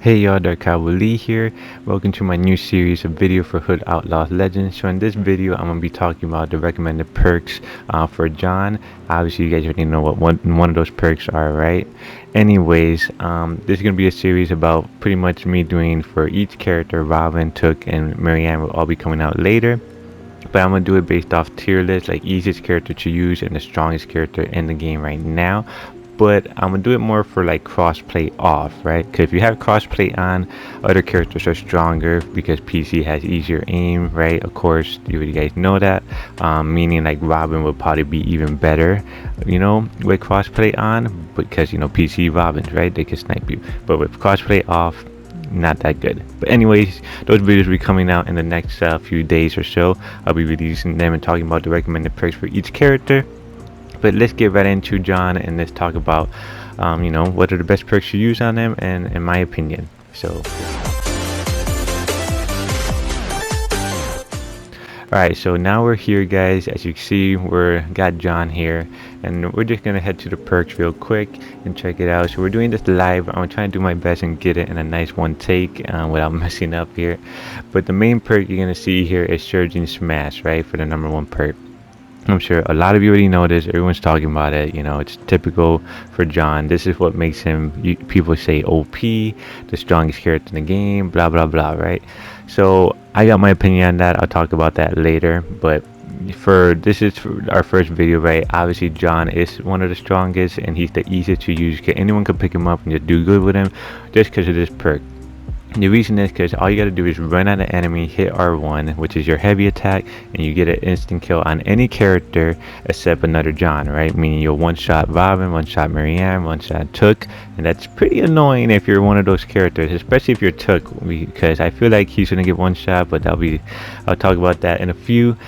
Hey y'all, Dark Lee here. Welcome to my new series of video for Hood Outlaws Legends. So in this video, I'm going to be talking about the recommended perks for John. Obviously, you guys already know what one of those perks are, right? Anyways, this is going to be a series about pretty much me doing for each character. Robin, Took, and Marianne will all be coming out later. But I'm going to do it based off tier list, like easiest character to use and the strongest character in the game right now. But I'm gonna do it more for like crossplay off, right? Because if you have crossplay on, other characters are stronger because PC has easier aim, right? Of course, you guys know that. Meaning like Robin would probably be even better, with crossplay on, because PC Robins, right? They can snipe you. But with crossplay off, not that good. But anyways, those videos will be coming out in the next few days or so. I'll be releasing them and talking about the recommended perks for each character. But let's get right into John and let's talk about what are the best perks to use on them and in my opinion. So alright, so now we're here, guys. As you can see, got John here, and we're just gonna head to the perks real quick and check it out. So we're doing this live. I'm trying to do my best and get it in a nice one take without messing up here. But the main perk you're gonna see here is Surging Smash, right, for the #1 perk. I'm sure a lot of you already know this. Everyone's talking about it. It's typical for John. This is what makes him, people say, OP, the strongest character in the game, blah, blah, blah, right? So I got my opinion on that. I'll talk about that later. But this is for our first video, right? Obviously, John is one of the strongest, and he's the easiest to use. Anyone can pick him up and just do good with him just because of this perk. The reason is because all you gotta do is run at an enemy, hit R1, which is your heavy attack, and you get an instant kill on any character except another John, right? Meaning you'll one-shot Robin, one-shot Marianne, one-shot Took, and that's pretty annoying if you're one of those characters, especially if you're Took, because I feel like he's gonna get one shot, but I'll talk about that in a few.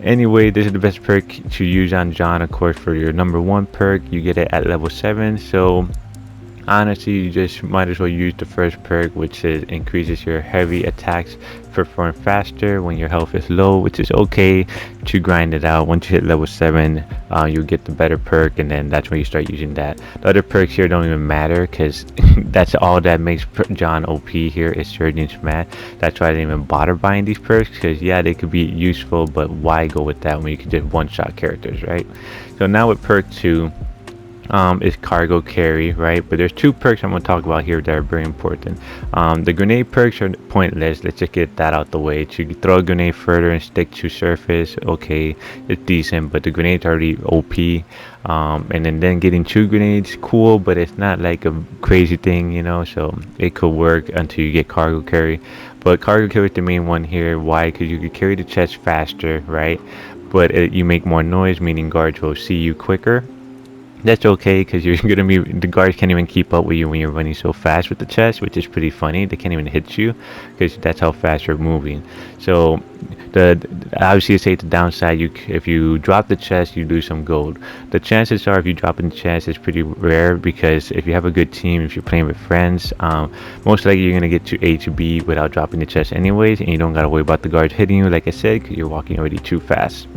Anyway, this is the best perk to use on John, of course, for your #1 perk. You get it at level 7, so honestly, you just might as well use the first perk, which increases your heavy attacks perform faster when your health is low, which is okay to grind it out. Once you hit level 7, you'll get the better perk, and then that's when you start using that. The other perks here don't even matter because that's all that makes John OP here is Surging Smash. That's why I didn't even bother buying these perks, because yeah, they could be useful, but why go with that when you can just one-shot characters, right? So now with perk 2, is cargo carry, right? But there's 2 perks I'm going to talk about here that are very important. The grenade perks are pointless. Let's just get that out the way. To throw a grenade further and stick to surface, okay, it's decent, but the grenade's already OP. And then getting 2 grenades, cool, but it's not like a crazy thing, so it could work until you get cargo carry. But cargo carry is the main one here. Why? Because you can carry the chest faster, right? But you make more noise, meaning guards will see you quicker. That's okay, because the guards can't even keep up with you when you're running so fast with the chest, which is pretty funny. They can't even hit you because that's how fast you're moving. So obviously, say the downside, if you drop the chest, you lose some gold. The chances are, if you drop in the chest, it's pretty rare, because if you have a good team, if you're playing with friends, most likely you're gonna get to A to B without dropping the chest anyways, and you don't gotta worry about the guards hitting you, like I said, because you're walking already too fast.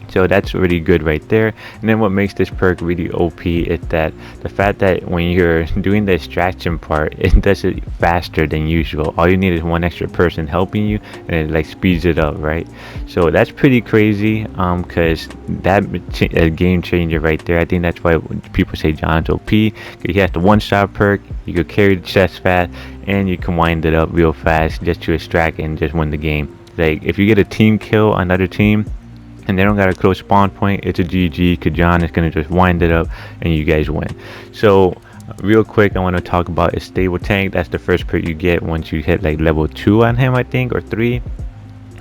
So that's really good right there. And then what makes this perk really OP is that the fact that when you're doing the extraction part, it does it faster than usual. All you need is one extra person helping you, and it like speeds it up, right? So that's pretty crazy, because that a game changer right there. I think that's why people say John's OP, because he has the one-shot perk. You could carry the chest fast, and you can wind it up real fast just to extract and just win the game. Like if you get a team kill on another team and they don't got a close spawn point, it's a GG, because John is going to just wind it up and you guys win. So real quick, I want to talk about a stable tank. That's the first perk you get once you hit like level 2 on him, I think, or 3.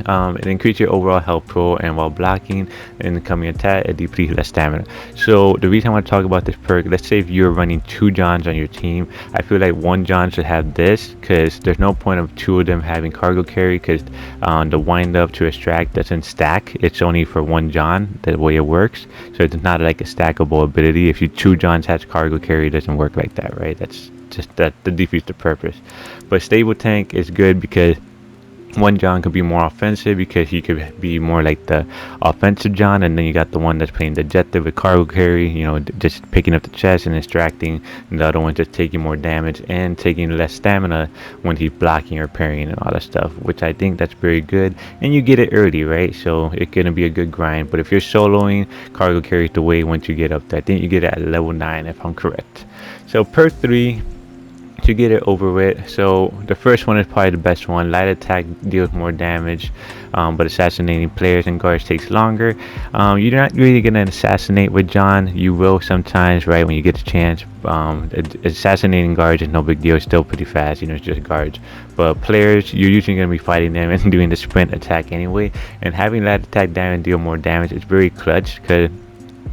It increases your overall health pool, and while blocking an incoming attack, it depletes less stamina. So the reason I want to talk about this perk, let's say if you're running 2 Johns on your team, I feel like 1 John should have this, because there's no point of 2 of them having cargo carry, because the wind up to extract doesn't stack. It's only for 1 John, the way it works. So it's not like a stackable ability. If you 2 Johns has cargo carry, it doesn't work like that, right? That's just that defeats the purpose. But stable tank is good because one John could be more offensive because he could be more like the offensive John, and then you got the one that's playing the objective with cargo carry, you know, just picking up the chest and extracting, and the other one just taking more damage and taking less stamina when he's blocking or parrying and all that stuff, which I think that's very good, and you get it early, right? So it's gonna be a good grind. But if you're soloing, cargo carries the way once you get up there. I think you get it at level 9 if I'm correct. So perk 3 to get it over with. So the first one is probably the best one. Light attack deals more damage, but assassinating players and guards takes longer. You're not really gonna assassinate with John. You will sometimes, right, when you get the chance. Assassinating guards is no big deal. It's still pretty fast, you know, it's just guards. But players, you're usually gonna be fighting them and doing the sprint attack anyway. And having light attack damage deal more damage is very clutch, because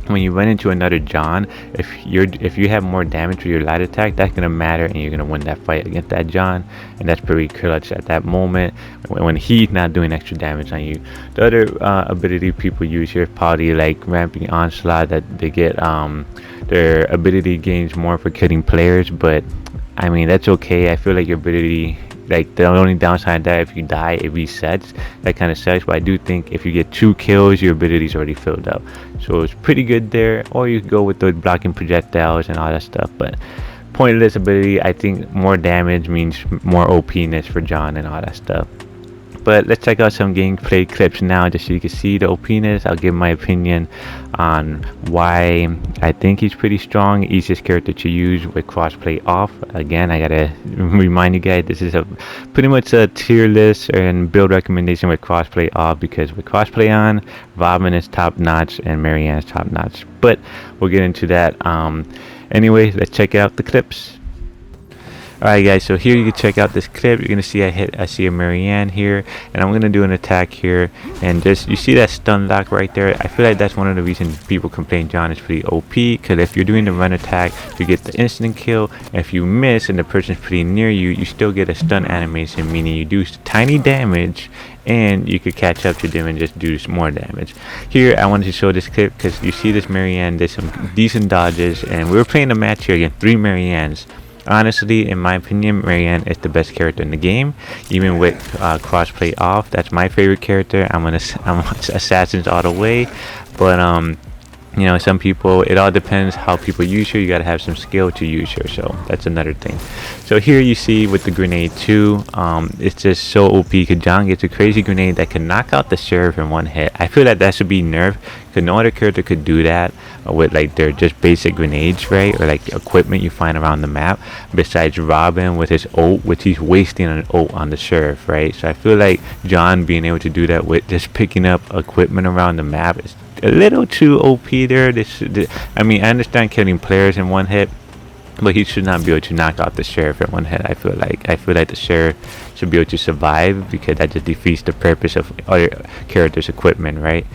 when you run into another John, if you have more damage with your light attack, that's gonna matter, and you're gonna win that fight against that John, and that's pretty clutch at that moment when he's not doing extra damage on you. The other ability people use here is probably like ramping onslaught, that they get their ability gains more for killing players, but I mean that's okay. I feel like your ability, like the only downside that if you die it resets, that kind of sucks. But I do think if you get 2 kills, your ability's already filled up, so it's pretty good there. Or you could go with the blocking projectiles and all that stuff, but pointless ability. I think more damage means more OPness for John and all that stuff. But let's check out some gameplay clips now, just so you can see the OPness. I'll give my opinion on why I think he's pretty strong. Easiest character to use with crossplay off. Again, I gotta remind you guys, this is pretty much a tier list and build recommendation with crossplay off, because with crossplay on, Robin is top notch and Marianne is top notch. But we'll get into that. Anyway, let's check out the clips. Alright guys, so here you can check out this clip. You're gonna see I see a Marianne here, and I'm gonna do an attack here, and just you see that stun lock right there. I feel like that's one of the reasons people complain John is pretty OP, because if you're doing the run attack, you get the instant kill. If you miss and the person's pretty near you, you still get a stun animation, meaning you do tiny damage and you could catch up to them and just do more damage. Here I wanted to show this clip because you see this Marianne did some decent dodges, and we were playing a match here against 3 Mariannes. Honestly, in my opinion, Marianne is the best character in the game, even with crossplay off. That's my favorite character. I'm assassins all the way, but you know, some people, it all depends how people use her. You gotta have some skill to use her, so that's another thing. So here you see with the grenade too, it's just so OP because John gets a crazy grenade that can knock out the sheriff in one hit. I feel that should be nerfed, because no other character could do that with like their just basic grenades, right, or like equipment you find around the map, besides Robin with his ult, which he's wasting an ult on the sheriff, right? So I feel like John being able to do that with just picking up equipment around the map is a little too OP there. I mean, I understand killing players in one hit, but he should not be able to knock out the sheriff in one hit. I feel like the sheriff should be able to survive, because that just defeats the purpose of other characters' equipment, right?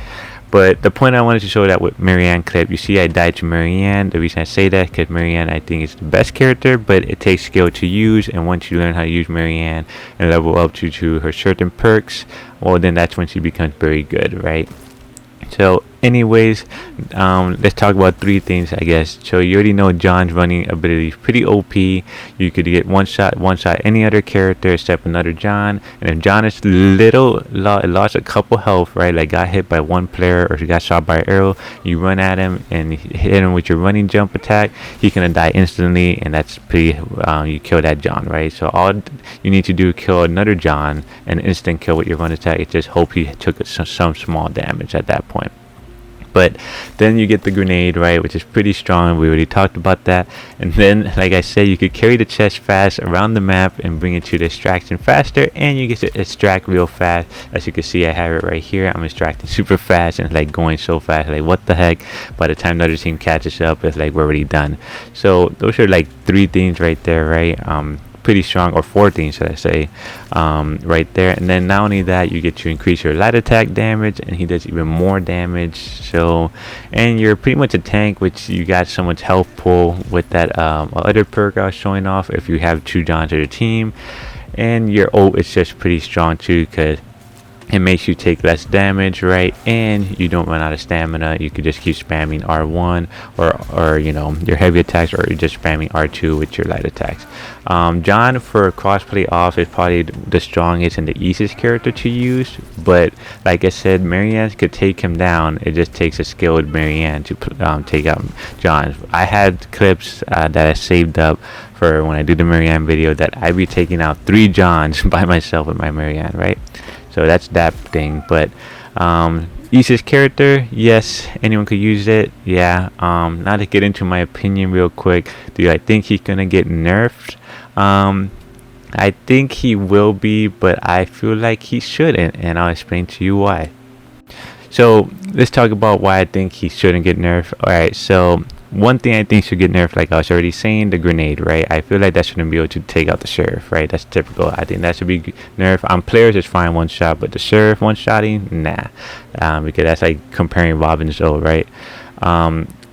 But the point I wanted to show that with Marianne clip, you see I died to Marianne. The reason I say that, because Marianne I think is the best character, but it takes skill to use, and once you learn how to use Marianne and level up to her certain perks, well then that's when she becomes very good, right? So anyways, let's talk about 3 things, I guess. So you already know John's running ability is pretty OP. You could get one shot any other character except another John, and if John is lost a couple health, right, like got hit by one player or he got shot by an arrow, you run at him and hit him with your running jump attack, he's gonna die instantly, and that's pretty you kill that John, right? So all you need to do is kill another John and instant kill with your run attack. It's just hope he took some small damage at that point. But then you get the grenade, right, which is pretty strong. We already talked about that. And then, like I said, you could carry the chest fast around the map and bring it to the extraction faster, and you get to extract real fast. As you can see, I have it right here. I'm extracting super fast, and it's like going so fast, like what the heck. By the time the other team catches up, it's like we're already done. So those are like 3 things right there, right? Pretty strong, or 4 things should I say, right there. And then not only that, you get to increase your light attack damage, and he does even more damage. So, and you're pretty much a tank, which you got so much health pull with that other perk I was showing off if you have 2 Johns to your team. And your ult is just pretty strong too, because It makes you take less damage, right? And you don't run out of stamina. You could just keep spamming R1 or you know, your heavy attacks, or you're just spamming R2 with your light attacks. John for crossplay off is probably the strongest and the easiest character to use, but like I said, Marianne could take him down. It just takes a skilled Marianne to take out John. I had clips that I saved up for when I do the Marianne video that I'd be taking out 3 Johns by myself with my Marianne, right? So that's that thing. But easiest character, yes, anyone could use it. Yeah. Now to get into my opinion real quick, do I think he's gonna get nerfed? I think he will be, but I feel like he shouldn't, and I'll explain to you why. So let's talk about why I think he shouldn't get nerfed. Alright, so one thing I think should get nerfed, like I was already saying, the grenade, right? I feel like that shouldn't be able to take out the sheriff, right? That's typical. I think that should be nerfed. On players, it's fine one shot, but the sheriff one shotting, nah, because that's like comparing Robin and Zoe, right?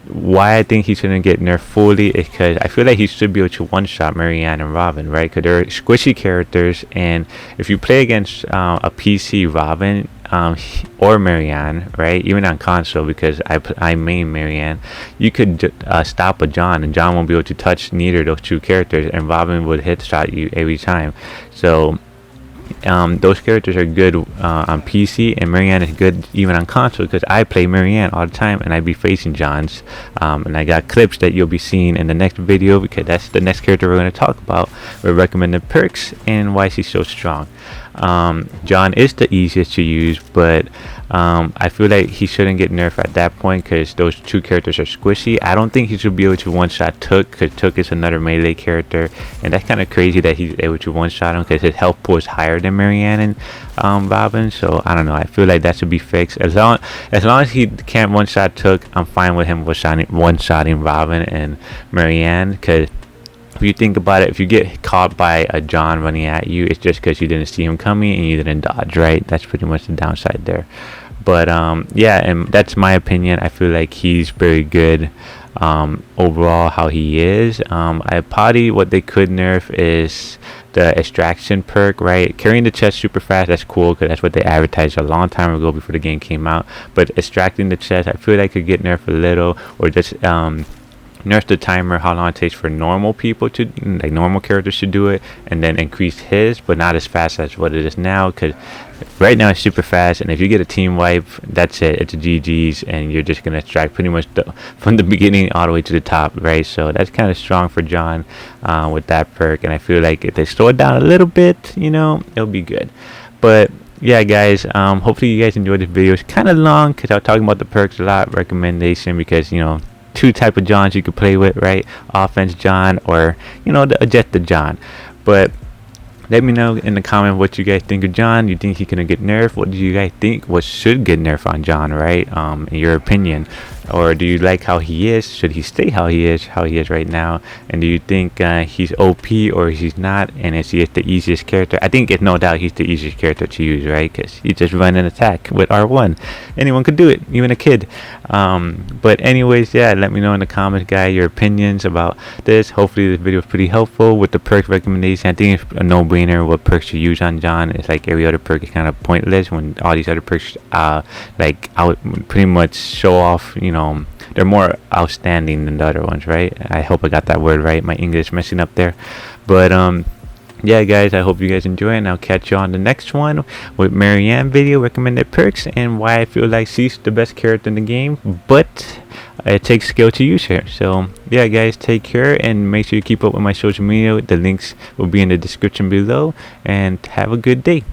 Why I think he shouldn't get nerfed fully is because I feel like he should be able to one-shot Marianne and Robin, right? Because they're squishy characters, and if you play against a PC Robin or Marianne, right, even on console, because I main Marianne, you could stop a John, and John won't be able to touch neither of those 2 characters, and Robin would headshot you every time. So those characters are good on PC, and Marianne is good even on console, because I play Marianne all the time and I be facing Johns, and I got clips that you'll be seeing in the next video, because that's the next character we're going to talk about. We're recommending perks and why she's so strong. John is the easiest to use, but I feel like he shouldn't get nerfed at that point, because those 2 characters are squishy. I don't think he should be able to one-shot Took, because Took is another melee character, and that's kind of crazy that he's able to one-shot him, because his health pool is higher than Marianne and Robin. So I don't know, I feel like that should be fixed. As long as he can't one-shot Took, I'm fine with him one-shotting Robin and Marianne, because if you think about it, if you get caught by a John running at you, it's just because you didn't see him coming and you didn't dodge, right? That's pretty much the downside there. But yeah, and that's my opinion. I feel like he's very good overall how he is. I probably, what they could nerf is the extraction perk, right? Carrying the chest super fast, that's cool, because that's what they advertised a long time ago before the game came out. But extracting the chest, I feel like could get nerfed a little, or just nerf the timer how long it takes for normal people to, like normal characters to do it, and then increase his, but not as fast as what it is now, because right now it's super fast, and if you get a team wipe, that's it, it's a GG's, and you're just gonna extract pretty much from the beginning all the way to the top, right? So that's kind of strong for John with that perk, and I feel like if they slow it down a little bit, you know, it'll be good. But yeah, guys, hopefully you guys enjoyed this video. It's kind of long because I was talking about the perks a lot, recommendation, because, you know, 2 type of Johns you could play with, right? Offense John, or, you know, the adjusted John. But let me know in the comment what you guys think of John. You think he gonna get nerfed? What do you guys think? What should get nerfed on John, right? In your opinion, or do you like how he is? Should he stay how he is right now? And do you think he's OP or he's not? And is he the easiest character? I think it's no doubt he's the easiest character to use, right? Because you just run an attack with R1. Anyone could do it, even a kid. But anyways, yeah, let me know in the comments, guys, your opinions about this. Hopefully this video is pretty helpful with the perk recommendation. I think it's a no-brainer what perks you use on John. It's like every other perk is kind of pointless when all these other perks like out pretty much show off, you know, they're more outstanding than the other ones, right? I hope I got that word right. My English messing up there. But yeah, guys, I hope you guys enjoy it, and I'll catch you on the next one with Marianne video, recommended perks, and why I feel like she's the best character in the game, but it takes skill to use her. So yeah, guys, take care, and make sure you keep up with my social media. The links will be in the description below, and have a good day.